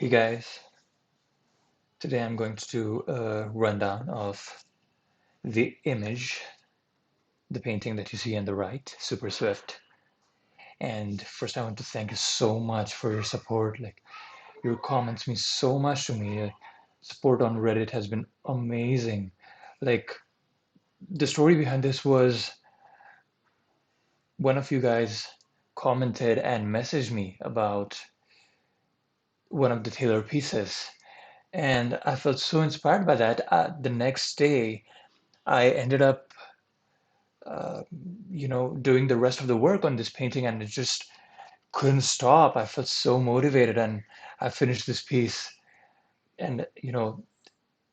Hey guys, today I'm going to do a rundown of the image, the painting that you see on the right, SuperSwift. And first, I want to thank you so much for your support. Like, your comments mean so much to me. Support on Reddit has been amazing. Like, the story behind this was one of you guys commented and messaged me about one of the Taylor pieces. And I felt so inspired by that. The next day, I ended up uh, doing the rest of the work on this painting, and it just couldn't stop. I felt so motivated, and I finished this piece. And,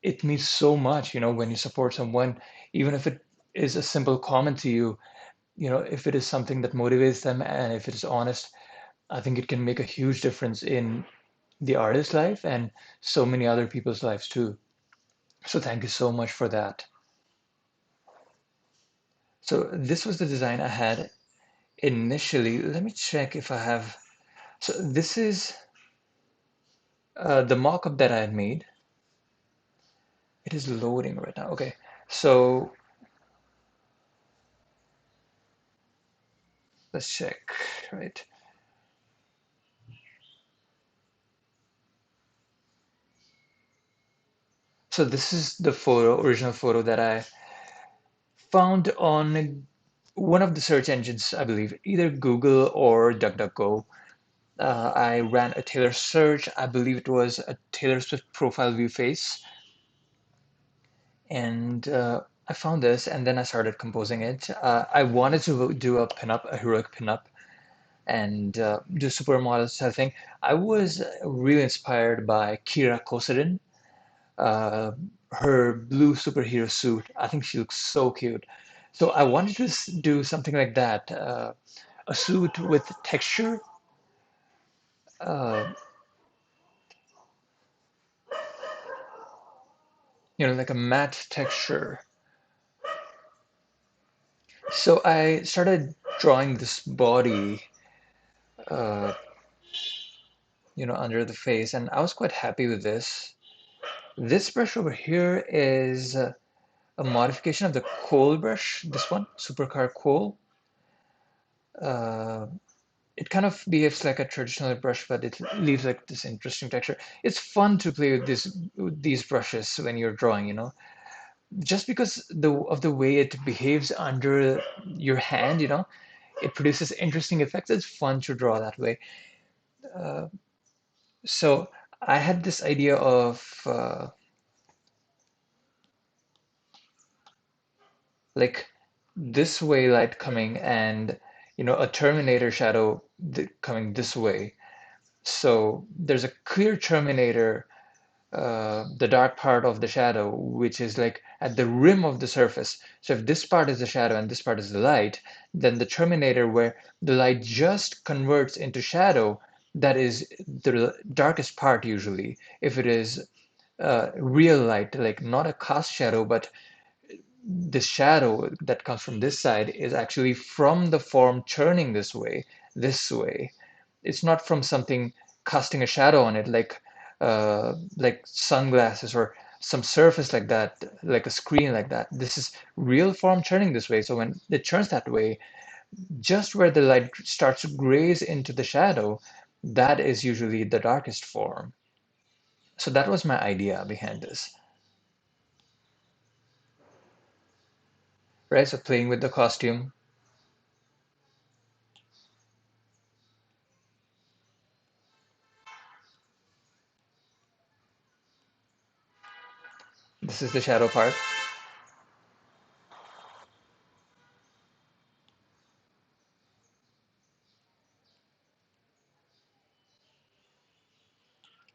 it means so much, when you support someone, even if it is a simple comment to you, if it is something that motivates them and if it is honest, I think it can make a huge difference in the artist's life and so many other people's lives too. So thank you so much for that. So this was the design I had initially. Let me check if I have. So this is the mock-up that I had made. It is loading right now. Okay, so let's check, right? So this is the original photo that I found on one of the search engines, I believe, either Google or DuckDuckGo. I ran a Taylor search. I believe it was a Taylor Swift profile view face, and I found this, and then I started composing it. I wanted to do a pinup, a heroic pinup, and do supermodel style thing. I was really inspired by Kira Kosadin, uh, her blue superhero suit. I think she looks so cute. So I wanted to do something like that, a suit with texture, uh, like a matte texture. So I started drawing this body, uh, under the face, and I was quite happy with this. This brush over here is a modification of the coal brush, this one, Supercar Coal. Uh, it kind of behaves like a traditional brush, but it leaves like this interesting texture. It's fun to play with these brushes when you're drawing, just because of the way it behaves under your hand, it produces interesting effects. It's fun to draw that way. Uh, so I had this idea of like this way light coming and a Terminator shadow coming this way. So there's a clear Terminator, the dark part of the shadow, which is like at the rim of the surface. So if this part is the shadow and this part is the light, then the Terminator where the light just converts into shadow, that is the darkest part usually. If it is real light, like not a cast shadow, but the shadow that comes from this side is actually from the form churning this way, this way. It's not from something casting a shadow on it, like sunglasses or some surface like that, like a screen like that. This is real form churning this way. So when it turns that way, just where the light starts to graze into the shadow, that is usually the darkest form. So that was my idea behind this, right? So playing with the costume. This is the shadow part.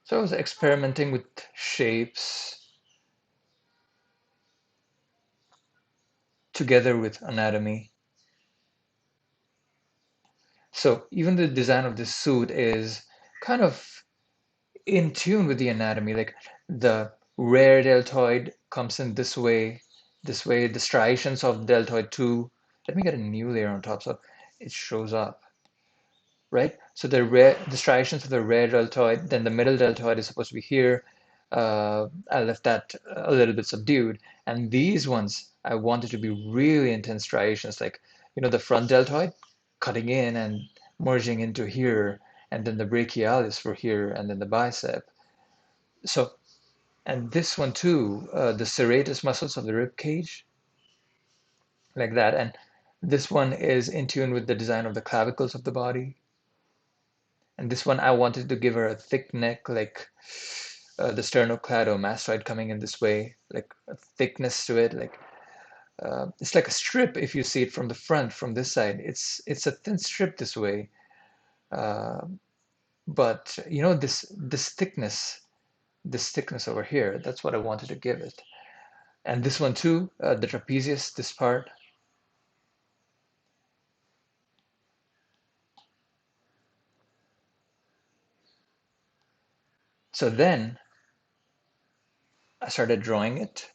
So I was experimenting with shapes together with anatomy. So even the design of this suit is kind of in tune with the anatomy. Like the rare deltoid comes in this way, the striations of deltoid 2. Let me get a new layer on top so it shows up. right? So the striations of the rear deltoid, then the middle deltoid is supposed to be here. I left that a little bit subdued. And these ones, I wanted to be really intense striations, like, the front deltoid cutting in and merging into here, and then the brachialis for here, and then the bicep. So, and this one too, the serratus muscles of the rib cage, like that. And this one is in tune with the design of the clavicles of the body. And this one, I wanted to give her a thick neck, like the sternocleidomastoid coming in this way, like a thickness to it. Like it's like a strip if you see it from the front, from this side. It's a thin strip this way, uh, but this thickness over here. That's what I wanted to give it. And this one too, the trapezius, this part. So then I started drawing it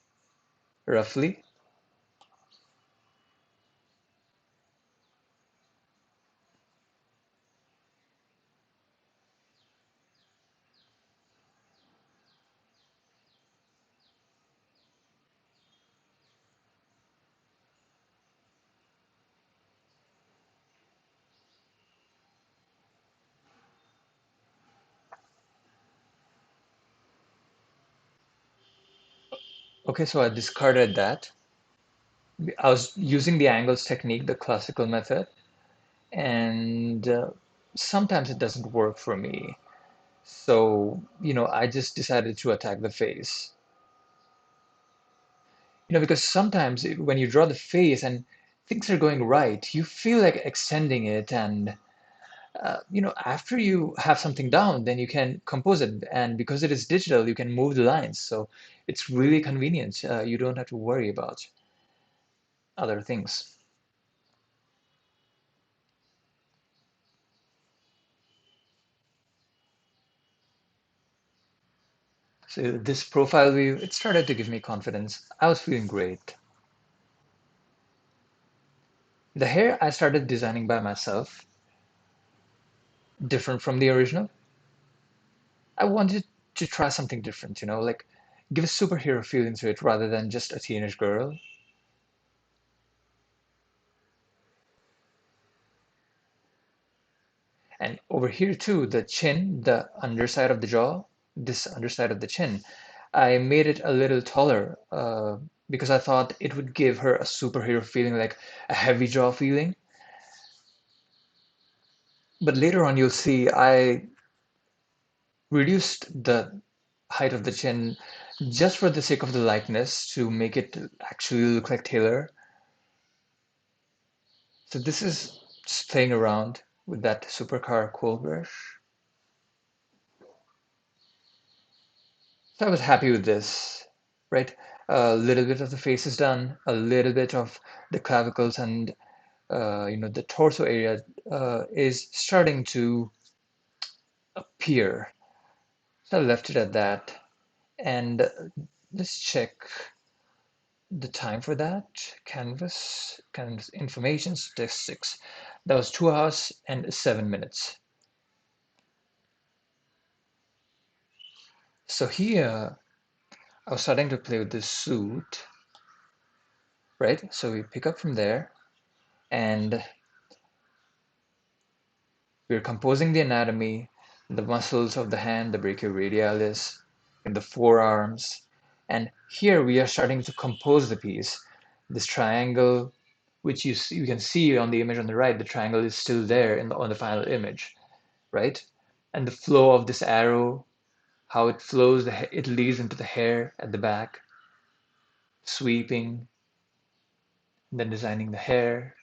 roughly. Okay, so I discarded that. I was using the angles technique, the classical method, and sometimes it doesn't work for me. So, I just decided to attack the face. Because sometimes when you draw the face and things are going right, you feel like extending it. And, after you have something down, then you can compose it. And because it is digital, you can move the lines. So it's really convenient. You don't have to worry about other things. So this profile view, it started to give me confidence. I was feeling great. The hair I started designing by myself, different from the original. I wanted to try something different, like give a superhero feeling to it rather than just a teenage girl. And over here too, the chin, the underside of the jaw, this underside of the chin, I made it a little taller because I thought it would give her a superhero feeling, like a heavy jaw feeling. But later on, you'll see I reduced the height of the chin just for the sake of the likeness to make it actually look like Taylor. So this is just playing around with that supercar cool brush. So I was happy with this, right? A little bit of the face is done, a little bit of the clavicles and the torso area is starting to appear. So I left it at that. And let's check the time for that. Canvas information statistics. That was 2 hours and 7 minutes. So here I was starting to play with this suit, right? So we pick up from there and we're composing the anatomy, the muscles of the hand, the brachioradialis, and the forearms. And here we are starting to compose the piece. This triangle, which you can see on the image on the right, the triangle is still there on the final image, right? And the flow of this arrow, how it flows, it leads into the hair at the back, sweeping, then designing the hair.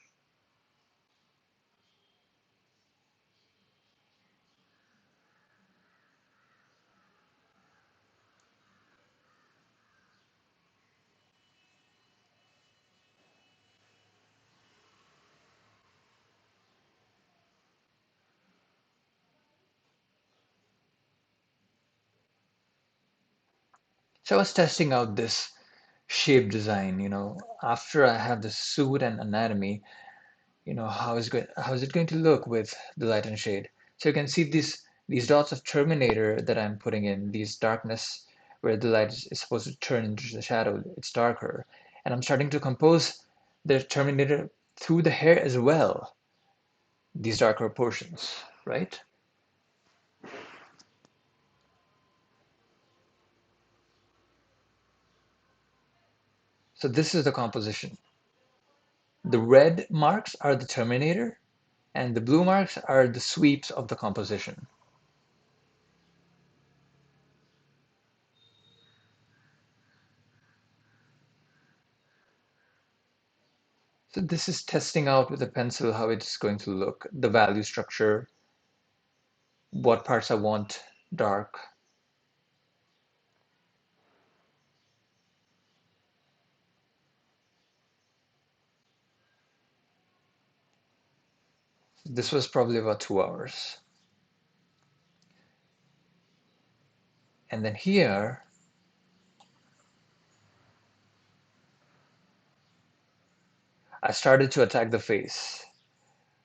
So I was testing out this shape design, after I have the suit and anatomy, how is it going to look with the light and shade? So you can see these dots of Terminator that I'm putting in, these darkness where the light is supposed to turn into the shadow, it's darker. And I'm starting to compose the Terminator through the hair as well, these darker portions, right? So this is the composition. The red marks are the Terminator, and the blue marks are the sweeps of the composition. So this is testing out with a pencil how it's going to look, the value structure, what parts I want dark. This was probably about 2 hours. And then here, I started to attack the face.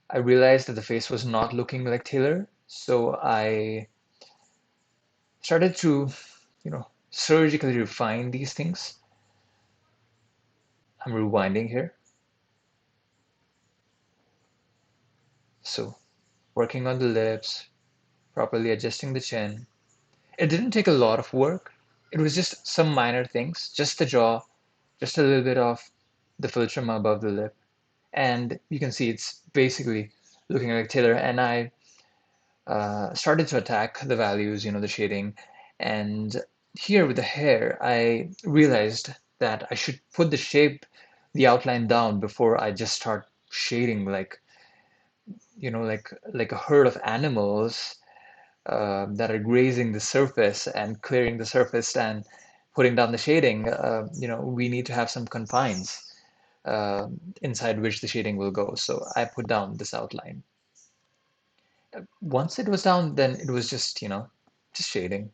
I realized that the face was not looking like Taylor, so I started to, surgically refine these things. I'm rewinding here. So working on the lips, properly adjusting the chin. It didn't take a lot of work. It was just some minor things, just the jaw, just a little bit of the philtrum above the lip. And you can see it's basically looking like Taylor. And I started to attack the values, the shading. And here with the hair, I realized that I should put the shape, the outline down before I just start shading like a herd of animals that are grazing the surface and clearing the surface and putting down the shading. We need to have some confines uh, inside which the shading will go. So I put down this outline. Once it was down, then it was just shading.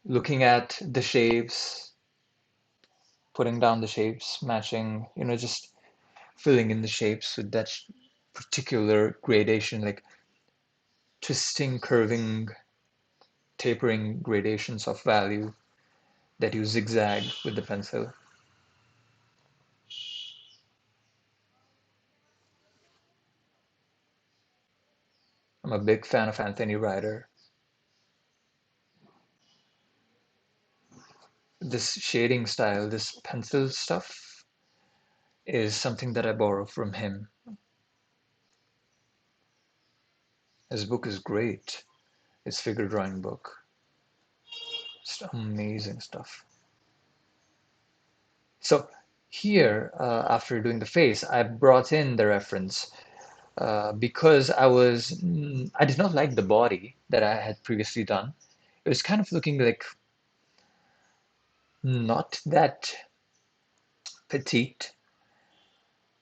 Looking at the shapes, putting down the shapes, matching, just filling in the shapes with that particular gradation, like twisting, curving, tapering gradations of value that you zigzag with the pencil. I'm a big fan of Anthony Ryder. This shading style, this pencil stuff, is something that I borrow from him. His book is great. His figure drawing book. Just amazing stuff. So here, after doing the face, I brought in the reference because I did not like the body that I had previously done. It was kind of looking like not that petite.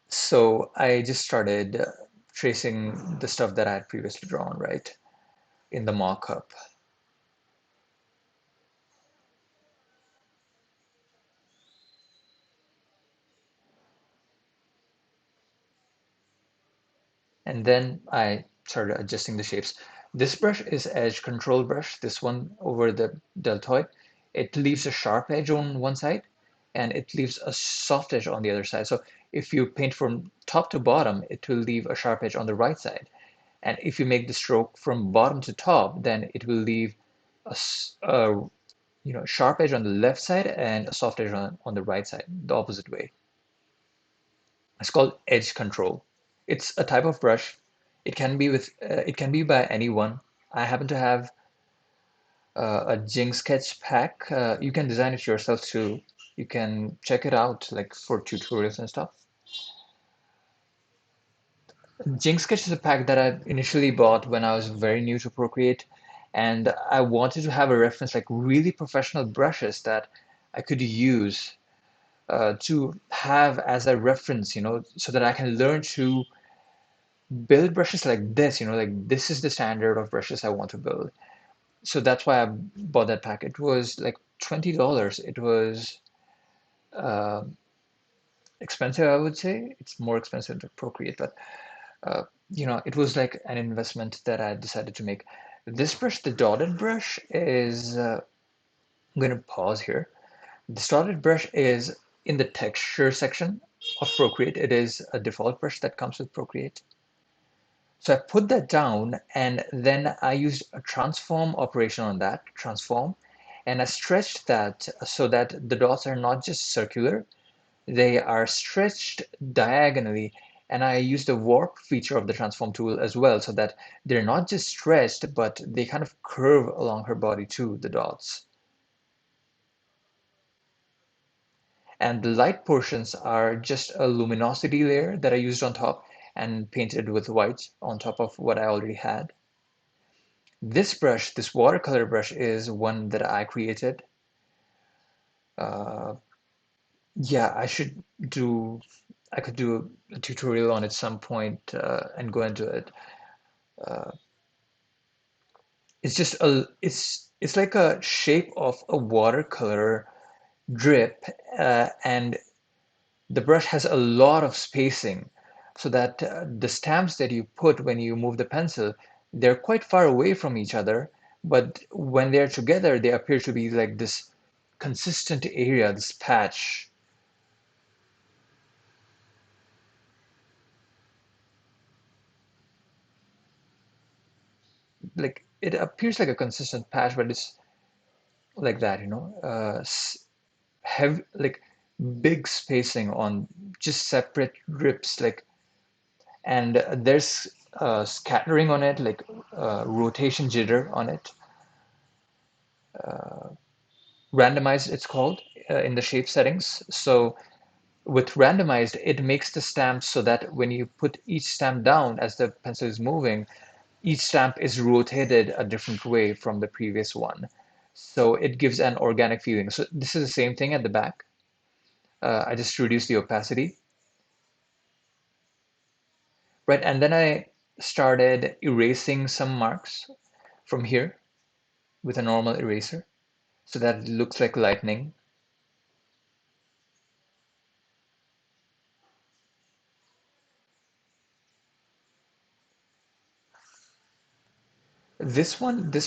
So I just started tracing the stuff that I had previously drawn, right, in the mock-up. And then I started adjusting the shapes. This brush is edge control brush, this one over the deltoid. It leaves a sharp edge on one side and it leaves a soft edge on the other side. So if you paint from top to bottom, it will leave a sharp edge on the right side. And if you make the stroke from bottom to top, then it will leave a sharp edge on the left side and a soft edge on the right side, the opposite way. It's called edge control. It's a type of brush. It can be by anyone. I happen to have a Jing sketch pack. You can design it yourself too. You can check it out like for tutorials and stuff. Jing sketch is a pack that I initially bought when I was very new to Procreate, and I wanted to have a reference like really professional brushes that I could use to have as a reference, so that I can learn to build brushes like this, like this is the standard of brushes I want to build. So that's why I bought that pack. It was like $20. It was uh, expensive, I would say. It's more expensive to Procreate, but it was like an investment that I decided to make. This brush, the dotted brush, is, I'm going to pause here. The dotted brush is in the texture section of Procreate. It is a default brush that comes with Procreate. So I put that down and then I used a transform operation on that, transform, and I stretched that so that the dots are not just circular, they are stretched diagonally. And I used the warp feature of the transform tool as well so that they're not just stretched, but they kind of curve along her body too, the dots. And the light portions are just a luminosity layer that I used on top and painted with white on top of what I already had. This brush, this watercolor brush, is one that I created. Uh, yeah, I could do a tutorial on it some point and go into it. Uh, it's like a shape of a watercolor drip, and the brush has a lot of spacing so that the stamps that you put when you move the pencil, they're quite far away from each other, but when they're together, they appear to be like this consistent area, this patch. Like it appears like a consistent patch, but it's like that, have like big spacing on just separate drips, like, and there's scattering on it, like rotation jitter on it. Randomized, it's called in the shape settings. So with randomized, it makes the stamp so that when you put each stamp down as the pencil is moving, each stamp is rotated a different way from the previous one. So it gives an organic feeling. So this is the same thing at the back. I just reduced the opacity, right? And then I started erasing some marks from here with a normal eraser so that it looks like lightning. This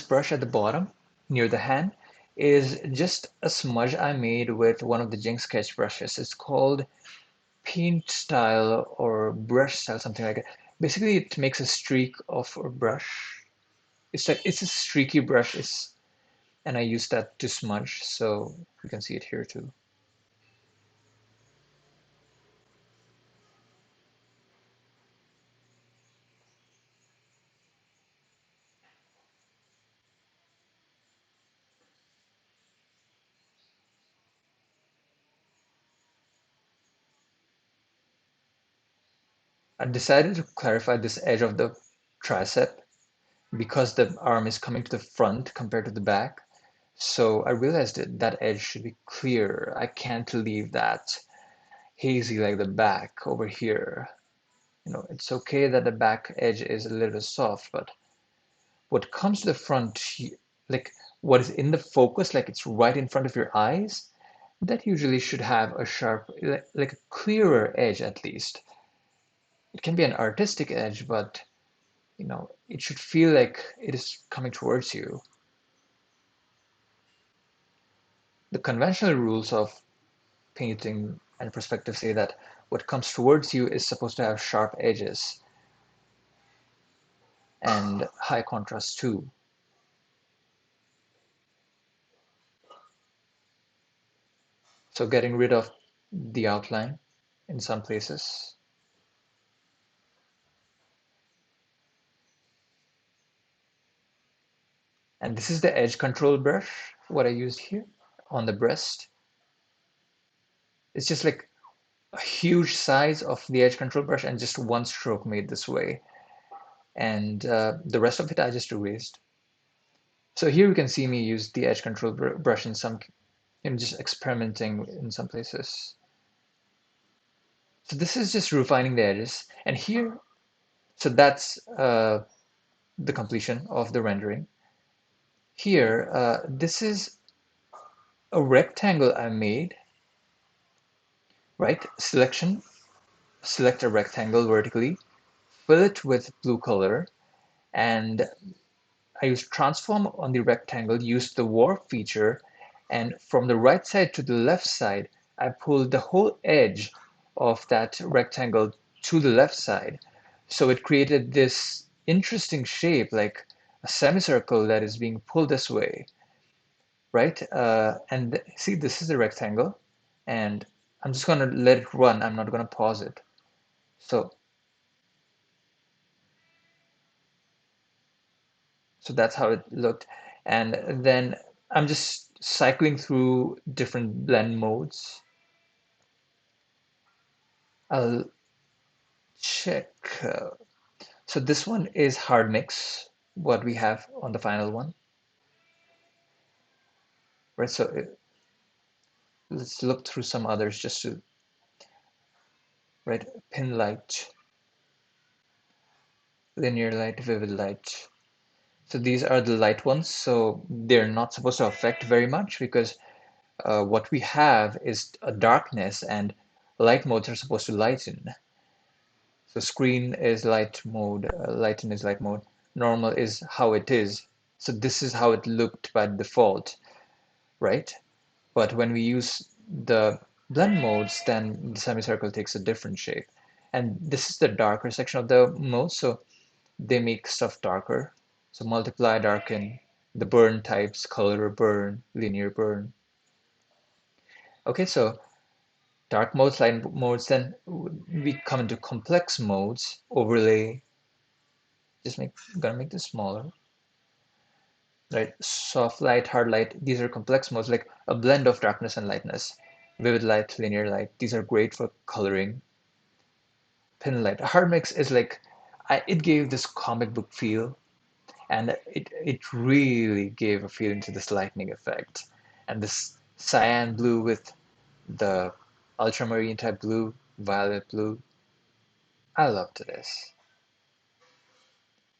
brush at the bottom near the hand is just a smudge I made with one of the Jinx sketch brushes. It's called paint style or brush style, something like that. Basically, it makes a streak of a brush. It's a streaky brush, and I use that to smudge, so you can see it here too. I decided to clarify this edge of the tricep because the arm is coming to the front compared to the back. So I realized that that edge should be clear. I can't leave that hazy like the back over here. It's okay that the back edge is a little bit soft, but what comes to the front, like what is in the focus, like it's right in front of your eyes, that usually should have a sharp, like a clearer edge at least. It can be an artistic edge, but it should feel like it is coming towards you. The conventional rules of painting and perspective say that what comes towards you is supposed to have sharp edges and high contrast too. So getting rid of the outline in some places. And this is the edge control brush, what I used here on the breast. It's just like a huge size of the edge control brush and just one stroke made this way. And the rest of it I just erased. So here you can see me use the edge control brush in some, just experimenting in some places. So this is just refining the edges. And here, so that's the completion of the rendering. Here, this is a rectangle I made, right? Select a rectangle vertically, fill it with blue color, and I use transform on the rectangle, use the warp feature, and from the right side to the left side, I pull the whole edge of that rectangle to the left side. So it created this interesting shape, like a semicircle that is being pulled this way, right? And see, this is the rectangle, and I'm just gonna let it run. I'm not gonna pause it. So, so that's how it looked. And then I'm just cycling through different blend modes. I'll check. So this one is hard mix, what we have on the final one, right? So let's look through some others just to, right? Pin light, linear light, vivid light. So these are the light ones. So they're not supposed to affect very much because what we have is a darkness and light modes are supposed to lighten. So screen is light mode, lighten is light mode, normal is how it is. So this is how it looked by default, right? But when we use the blend modes, then the semicircle takes a different shape. And this is the darker section of the mode, so they make stuff darker. So multiply, darken, the burn types, color burn, linear burn. Okay, so dark modes, light modes, then we come into complex modes, overlay, just gonna make this smaller, right? Soft light, hard light, these are complex modes, like a blend of darkness and lightness. Vivid light, linear light, these are great for coloring. Pin light, hard mix is like, it gave this comic book feel, and it really gave a feeling to this lightning effect. And this cyan blue with the ultramarine type blue, violet blue, I loved this.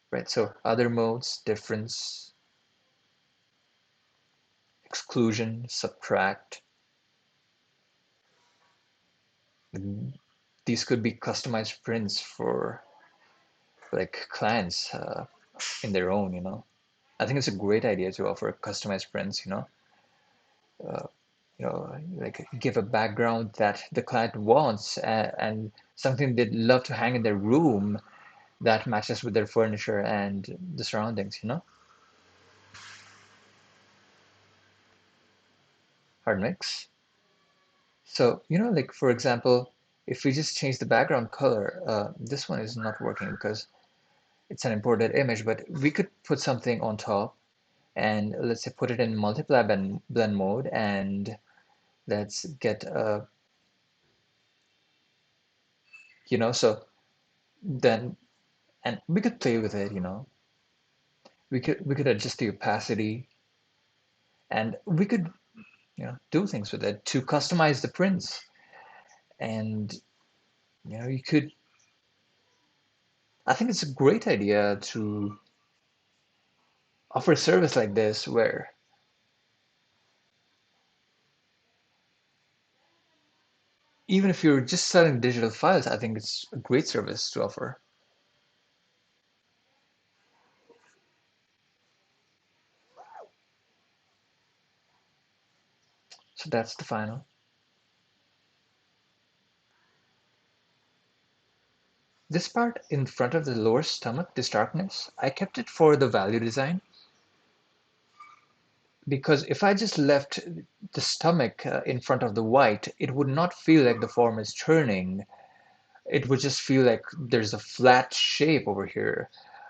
Right, so other modes, difference, exclusion, subtract. These could be customized prints for like clients in their own, you know. I think it's a great idea to offer customized prints, uh, like give a background that the client wants and something they'd love to hang in their room that matches with their furniture and the surroundings. Hard mix. So, like for example, if we just change the background color, this one is not working because it's an imported image, but we could put something on top and let's say put it in multiply blend mode and let's get so then, and we could play with it. We could adjust the opacity and we could, do things with it to customize the prints. And, you could, I think it's a great idea to offer a service like this where even if you're just selling digital files, I think it's a great service to offer. So that's the final. This part in front of the lower stomach, this darkness, I kept it for the value design because if I just left the stomach in front of the white, it would not feel like the form is turning. It would just feel like there's a flat shape over here.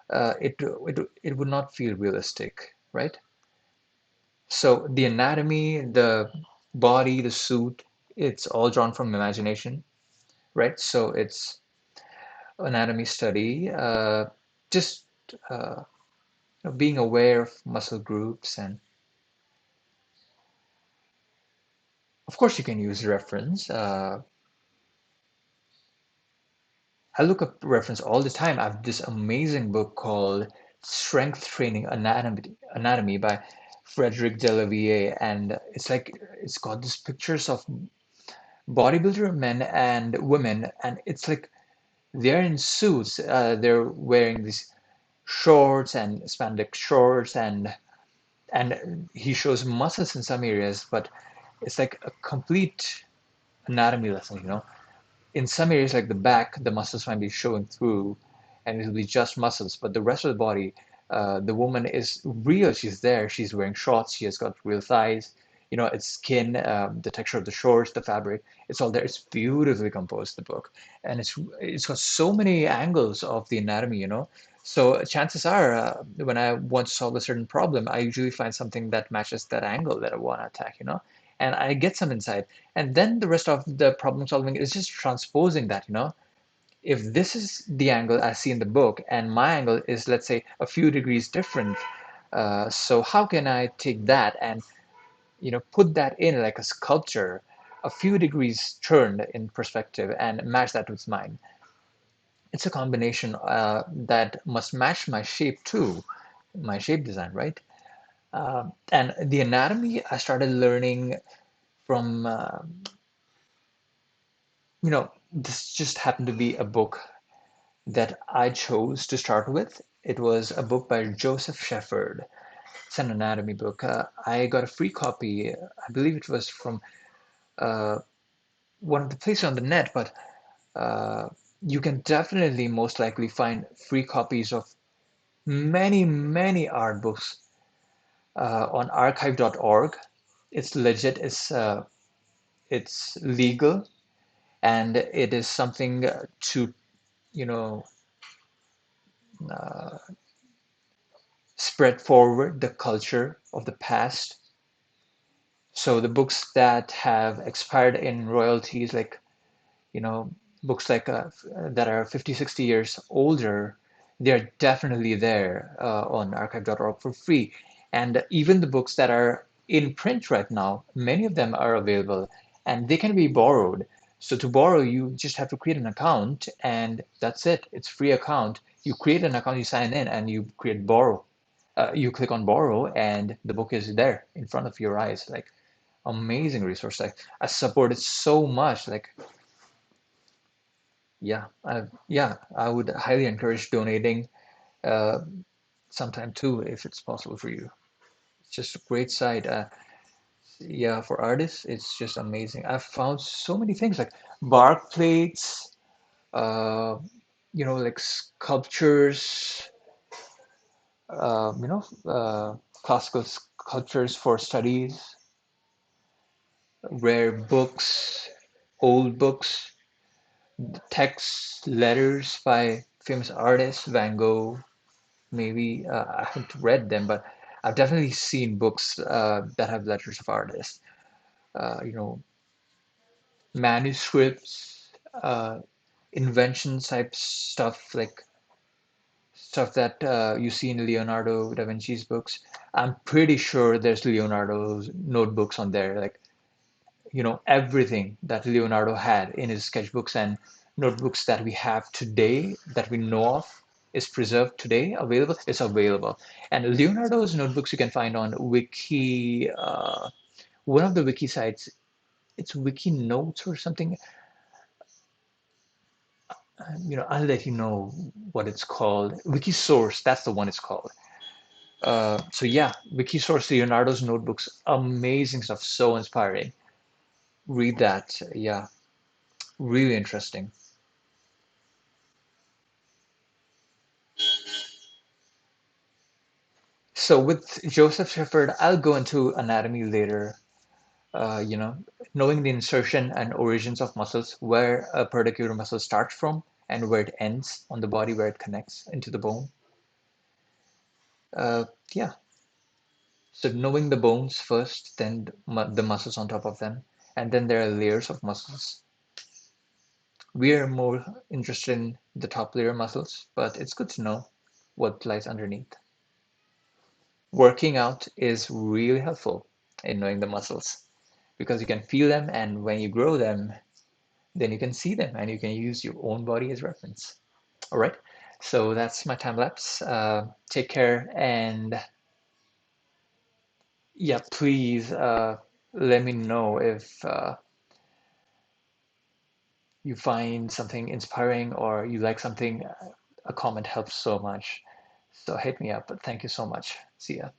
It would not feel realistic, right? So the anatomy, the body, the suit, it's all drawn from imagination, right? So it's anatomy study, just uh, being aware of muscle groups, and of course you can use reference. I look up reference all the time. I have this amazing book called Strength Training Anatomy by Frederick Delavier, and it's like it's got these pictures of bodybuilder men and women, and it's like They're in suits. They're wearing these shorts and spandex shorts, and he shows muscles in some areas, but it's like a complete anatomy lesson, you know. In some areas like the back, the muscles might be showing through and it'll be just muscles, but the rest of the body, the woman is real. She's there. She's wearing shorts. She has got real thighs. You know, it's skin, the texture of the shorts, the fabric. It's all there. It's beautifully composed, the book, and it's got so many angles of the anatomy. You know, so chances are, when I want to solve a certain problem, I usually find something that matches that angle that I want to attack. You know, and I get some insight. And then the rest of the problem solving is just transposing that, you know. If this is the angle I see in the book and my angle is, let's say, a few degrees different, so how can I take that and, you know, put that in like a sculpture, a few degrees turned in perspective and match that with mine? It's a combination that must match my shape too, my shape design, right? And the anatomy I started learning from, this just happened to be a book that I chose to start with. It was a book by Joseph Shepherd. It's an anatomy book. I got a free copy. I believe it was from uh, one of the places on the net, but uh, you can definitely most likely find free copies of many, many art books on archive.org. It's legit. It's legal, and it is something to you know uh, spread forward the culture of the past. So the books that have expired in royalties, like, you know, books like that are 50, 60 years older, they're definitely there on archive.org for free. And even the books that are in print right now, many of them are available and they can be borrowed. So to borrow, you just have to create an account and that's it. It's free account. You create an account, you sign in, and you create borrow. You click on borrow, and the book is there in front of your eyes. Like, amazing resource. Like, I support it so much. Like, yeah, I would highly encourage donating uh, sometime too, if it's possible for you. It's just a great site. Yeah, for artists, it's just amazing. I've found so many things like bark plates, uh, like sculptures, classical sculptures for studies, rare books, old books, texts, letters by famous artists, Van Gogh, maybe. I haven't read them, but I've definitely seen books that have letters of artists. Uh, you know, Manuscripts, invention type stuff, like stuff that you see in Leonardo da Vinci's books. I'm pretty sure there's Leonardo's notebooks on there, like, everything that Leonardo had in his sketchbooks and notebooks that we have today, that we know of, is preserved today, available, is available. And Leonardo's notebooks you can find on Wiki, one of the wiki sites, it's Wiki Notes or something. I'll let you know what it's called. Wikisource, that's the one it's called. So yeah, Wikisource, Leonardo's notebooks, amazing stuff, so inspiring. Read that. Yeah, really interesting. So with Joseph Shepherd, I'll go into anatomy later. Uh, you know, Knowing the insertion and origins of muscles, where a particular muscle starts from and where it ends on the body, where it connects into the bone. Yeah, so knowing the bones first, then the muscles on top of them, and then there are layers of muscles. We are more interested in the top layer muscles, but it's good to know what lies underneath. Working out is really helpful in knowing the muscles because you can feel them, and when you grow them, then you can see them and you can use your own body as reference. All right. So that's my time lapse. Take care, and yeah, please let me know if you find something inspiring or you like something, a comment helps so much. So hit me up. But thank you so much. See ya.